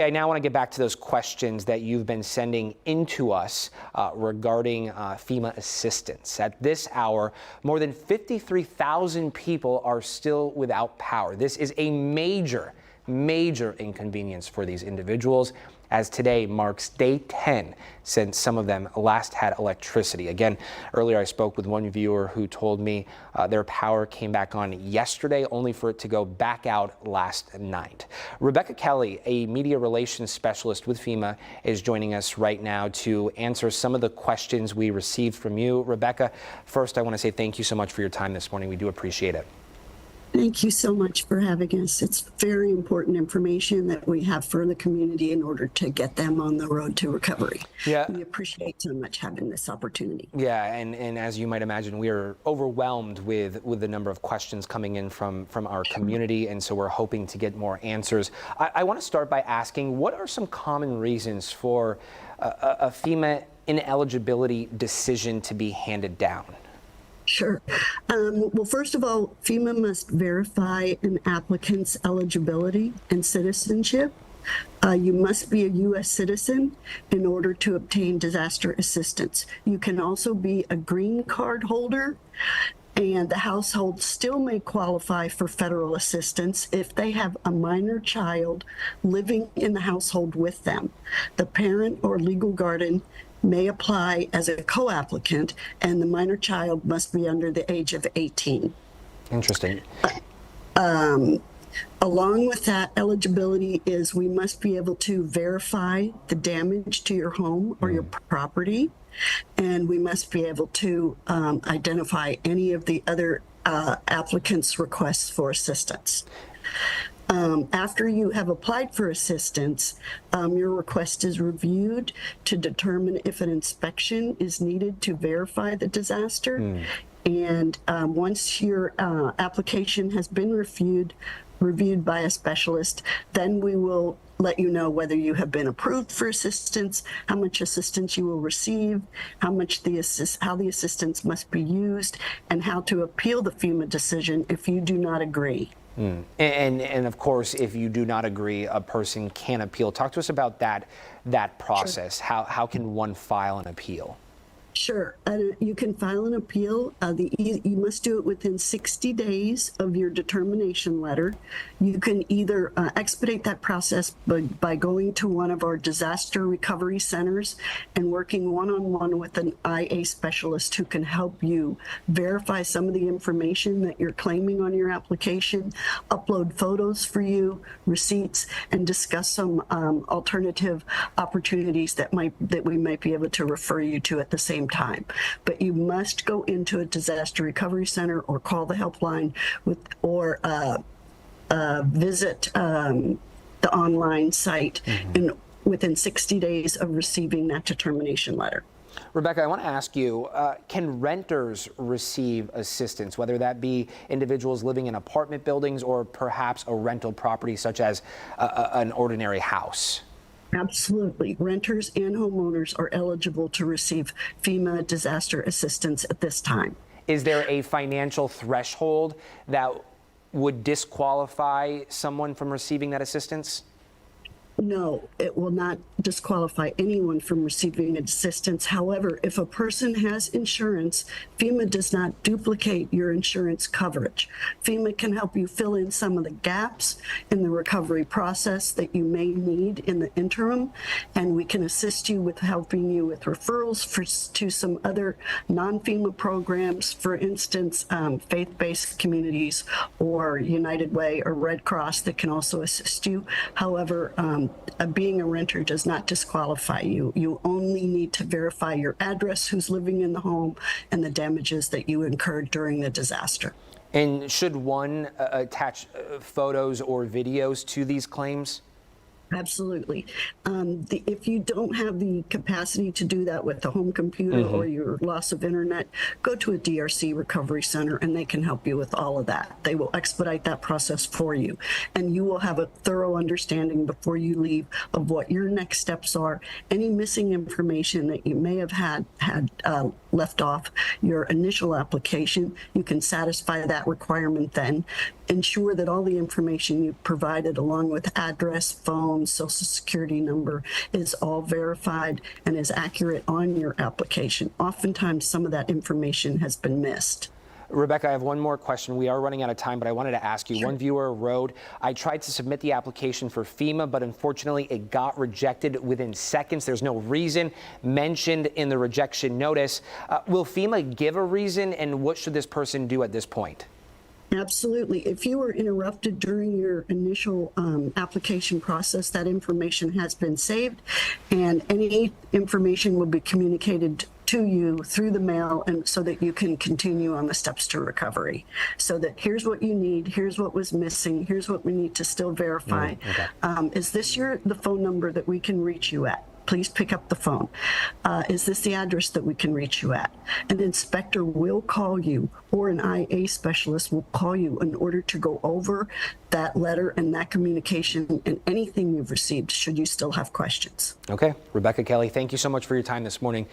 I now want to get back to those questions that you've been sending into us regarding FEMA assistance. At this hour, more than 53,000 people are still without power. This is a major inconvenience for these individuals, as today marks day 10 since some of them last had electricity. Again, earlier I spoke with one viewer who told me their power came back on yesterday, only for it to go back out last night. Rebecca Kelly, a media relations specialist with FEMA, is joining us right now to answer some of the questions we received from you. Rebecca, first I want to say thank you so much for your time this morning. We do appreciate it. Thank you so much for having us. It's very important information that we have for the community in order to get them on the road to recovery. Yeah. We appreciate so much having this opportunity. Yeah, and as you might imagine, we are overwhelmed with the number of questions coming in from our community, and so we're hoping to get more answers. I want to start by asking, what are some common reasons for a FEMA ineligibility decision to be handed down? Sure. Well, first of all, FEMA must verify an applicant's eligibility and citizenship. You must be a U.S. citizen in order to obtain disaster assistance. You can also be a green card holder, and the household still may qualify for federal assistance if they have a minor child living in the household with them. The parent or legal guardian may apply as a co-applicant, and the minor child must be under the age of 18. Interesting. Along with that, eligibility is we must be able to verify the damage to your home or your property, and we must be able to identify any of the other applicants' requests for assistance. After you have applied for assistance, your request is reviewed to determine if an inspection is needed to verify the disaster. And once your application has been reviewed by a specialist, then we will let you know whether you have been approved for assistance, how much assistance you will receive, how the assistance must be used, and how to appeal the FEMA decision if you do not agree. And of course, if you do not agree, a person can appeal. Talk to us about that process. Sure. How can one file an appeal? Sure. You can file an appeal. You must do it within 60 days of your determination letter. You can either expedite that process by going to one of our disaster recovery centers and working one-on-one with an IA specialist who can help you verify some of the information that you're claiming on your application, upload photos for you, receipts, and discuss some alternative opportunities that we might be able to refer you to at the same time. But you must go into a disaster recovery center or call the helpline or visit the online site within 60 days of receiving that determination letter. Rebecca, I want to ask you, can renters receive assistance, whether that be individuals living in apartment buildings or perhaps a rental property such as an ordinary house? Absolutely. Renters and homeowners are eligible to receive FEMA disaster assistance at this time. Is there a financial threshold that would disqualify someone from receiving that assistance? No, it will not disqualify anyone from receiving assistance. However, if a person has insurance, FEMA does not duplicate your insurance coverage. FEMA can help you fill in some of the gaps in the recovery process that you may need in the interim, and we can assist you with helping you with referrals to some other non-FEMA programs, for instance, faith-based communities or United Way or Red Cross that can also assist you. However, being a renter does not disqualify you. You only need to verify your address, who's living in the home, and the damages that you incurred during the disaster. And should one attach photos or videos to these claims? Absolutely. If you don't have the capacity to do that with the home computer or your loss of internet, go to a DRC recovery center and they can help you with all of that. They will expedite that process for you, and you will have a thorough understanding before you leave of what your next steps are. Any missing information that you may have had left off your initial application, you can satisfy that requirement then. ensure that all the information you provided, along with address, phone, social security number, is all verified and is accurate on your application. Oftentimes, some of that information has been missed. Rebecca, I have one more question. We are running out of time, but I wanted to ask you. Sure. One viewer wrote, I tried to submit the application for FEMA, but unfortunately it got rejected within seconds. There's no reason mentioned in the rejection notice. Will FEMA give a reason, and what should this person do at this point? Absolutely. If you were interrupted during your initial application process, that information has been saved, and any information will be communicated to you through the mail, and so that you can continue on the steps to recovery. So that here's what you need, here's what was missing, here's what we need to still verify. Is this the phone number that we can reach you at? Please pick up the phone. Is this the address that we can reach you at? An inspector will call you, or an IA specialist will call you in order to go over that letter and that communication and anything you've received, should you still have questions. Okay. Rebecca Kelly, thank you so much for your time this morning